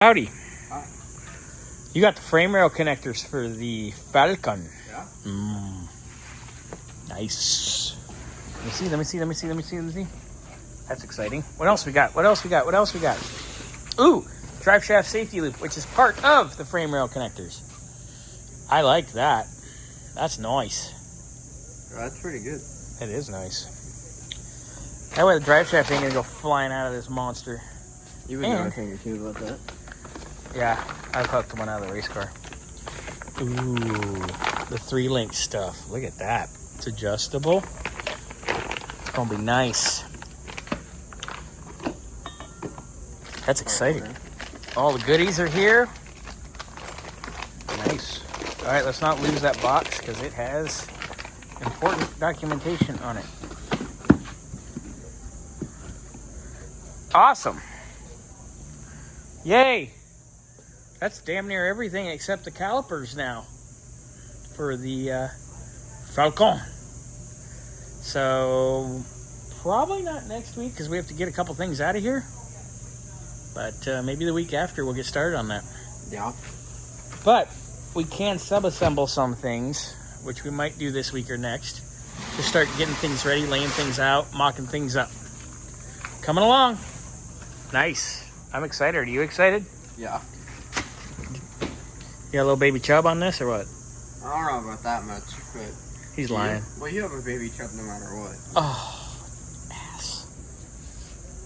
Howdy. Hi. You got the frame rail connectors for the Falcon. Yeah. Nice. Let me see. That's exciting. What else we got? Ooh, drive shaft safety loop, which is part of the frame rail connectors. I like that. That's nice. That's pretty good. It is nice. That way the drive shaft ain't gonna go flying out of this monster. You would know a thing or two about that. Yeah, I've hooked one out of the race car. Ooh, the 3-link stuff. Look at that. It's adjustable. It's gonna be nice. That's exciting. All the goodies are here. Nice. All right, let's not lose that box because it has important documentation on it. Awesome. Yay. That's damn near everything except the calipers now for the Falcon. So probably not next week because we have to get a couple things out of here. But maybe the week after we'll get started on that. Yeah. But we can sub-assemble some things, which we might do this week or next. To start getting things ready, laying things out, mocking things up. Coming along. Nice. I'm excited. Are you excited? Yeah. You got a little baby chub on this or what? I don't know about that much, but... He's lying. Well, you have a baby chub no matter what. Oh.